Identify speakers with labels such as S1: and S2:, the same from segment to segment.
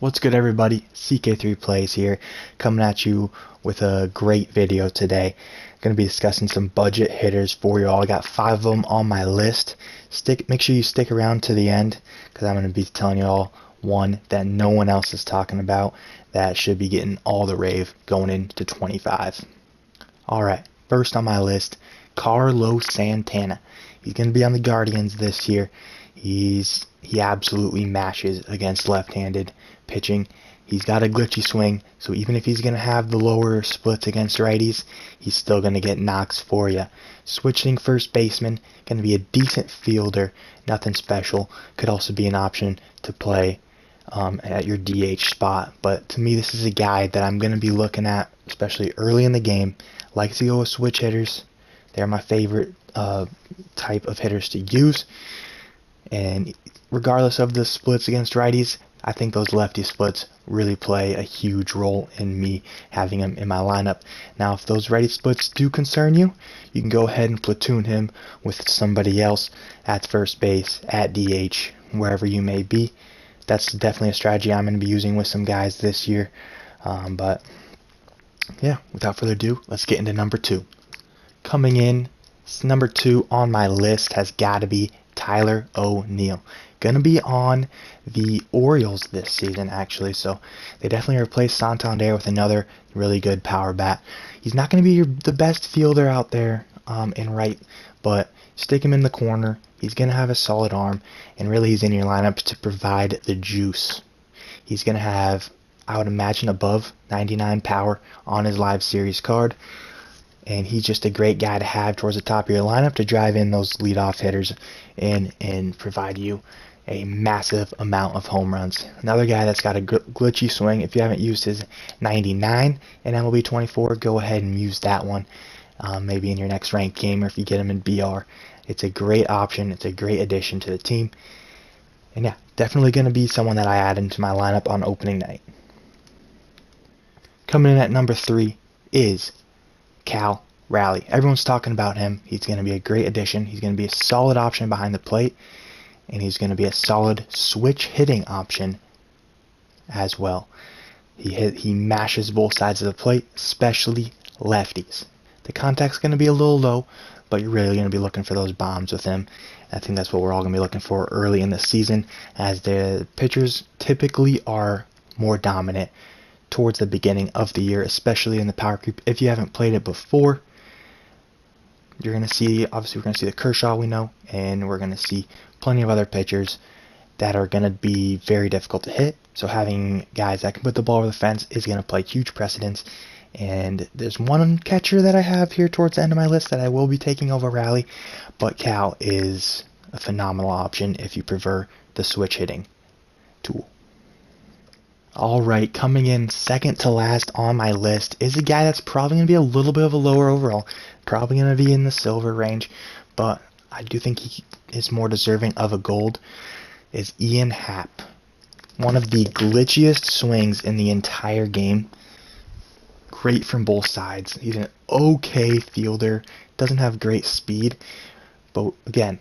S1: What's good, everybody? CK3 Plays here, coming at you with a great video today. Going to be discussing some budget hitters for you all. I got 5 of them on my list. Make sure you stick around to the end, because I'm going to be telling you all one that no one else is talking about that should be getting all the rave going into 25. Alright, first on my list, Carlos Santana. He's going to be on the Guardians this year. He absolutely mashes against left-handed pitching. He's got a glitchy swing, so even if he's going to have the lower splits against righties, he's still going to get knocks for you. Switching first baseman, going to be a decent fielder, nothing special. Could also be an option to play at your DH spot. But to me, this is a guy that I'm going to be looking at, especially early in the game. Like to go with switch hitters. They're my favorite type of hitters to use. And regardless of the splits against righties, I think those lefty splits really play a huge role in me having him in my lineup. Now, if those righty splits do concern you, you can go ahead and platoon him with somebody else at first base, at DH, wherever you may be. That's definitely a strategy I'm going to be using with some guys this year. But yeah, without further ado, let's get into number 2. Coming in, number 2 on my list has got to be Tyler O'Neill. Going to be on the Orioles this season, actually, so they definitely replaced Santander with another really good power bat. He's not going to be the best fielder out there in right, but stick him in the corner. He's going to have a solid arm, and really he's in your lineup to provide the juice. He's going to have, I would imagine, above 99 power on his live series card. And he's just a great guy to have towards the top of your lineup to drive in those leadoff hitters and provide you a massive amount of home runs. Another guy that's got a glitchy swing. If you haven't used his 99 in MLB 24, go ahead and use that one. Maybe in your next ranked game, or if you get him in BR. It's a great option. It's a great addition to the team. And yeah, definitely going to be someone that I add into my lineup on opening night. Coming in at number 3 is Cal Raleigh. Everyone's talking about him. He's going to be a great addition. He's going to be a solid option behind the plate, and he's going to be a solid switch hitting option as well. He mashes both sides of the plate, especially lefties. The contact's going to be a little low, but you're really going to be looking for those bombs with him. I think that's what we're all going to be looking for early in the season, as the pitchers typically are more dominant towards the beginning of the year, especially in the power creep. If you haven't played it before, you're going to see, obviously we're going to see the Kershaw we know, and we're going to see plenty of other pitchers that are going to be very difficult to hit. So having guys that can put the ball over the fence is going to play huge precedence. And there's one catcher that I have here towards the end of my list that I will be taking over Raleigh, but Cal is a phenomenal option if you prefer the switch hitting tool. Alright, coming in second to last on my list is a guy that's probably going to be a little bit of a lower overall. Probably going to be in the silver range, but I do think he is more deserving of a gold, is Ian Happ. One of the glitchiest swings in the entire game. Great from both sides. He's an okay fielder. Doesn't have great speed, but again,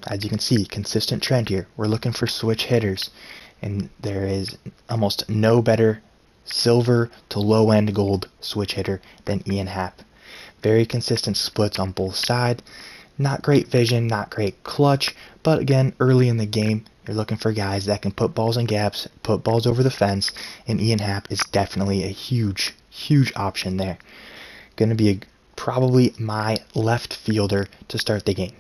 S1: as you can see, consistent trend here. We're looking for switch hitters. And there is almost no better silver to low-end gold switch hitter than Ian Happ. Very consistent splits on both sides. Not great vision, not great clutch, but again, early in the game, you're looking for guys that can put balls in gaps, put balls over the fence, and Ian Happ is definitely a huge, huge option there. Going to be probably my left fielder to start the game.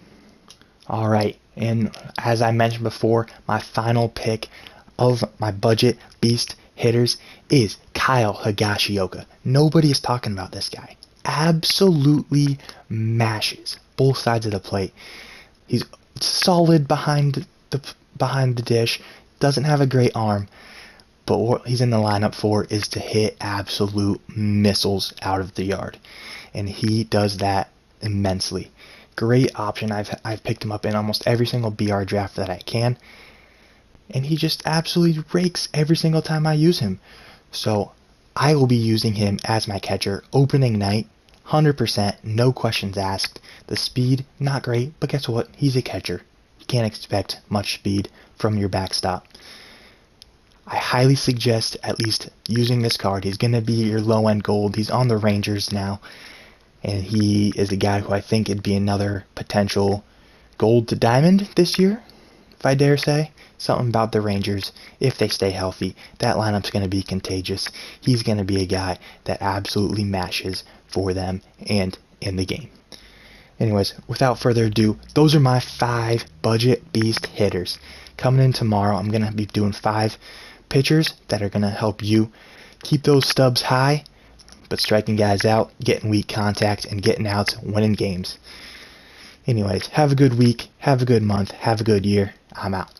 S1: Alright, and as I mentioned before, my final pick of my budget beast hitters is Kyle Higashioka. Nobody is talking about this guy. Absolutely mashes both sides of the plate. He's solid behind the dish. Doesn't have a great arm, but what he's in the lineup for is to hit absolute missiles out of the yard, and he does that immensely. Great option. I've picked him up in almost every single BR draft that I can. And he just absolutely rakes every single time I use him. So I will be using him as my catcher opening night, 100%, no questions asked. The speed, not great, but guess what? He's a catcher. You can't expect much speed from your backstop. I highly suggest at least using this card. He's going to be your low-end gold. He's on the Rangers now, and he is a guy who I think would be another potential gold to diamond this year, if I dare say. Something about the Rangers, if they stay healthy, that lineup's going to be contagious. He's going to be a guy that absolutely mashes for them and in the game. Anyways, without further ado, those are my 5 budget beast hitters. Coming in tomorrow, I'm going to be doing 5 pitchers that are going to help you keep those stubs high, but striking guys out, getting weak contact, and getting outs, winning games. Anyways, have a good week, have a good month, have a good year. I'm out.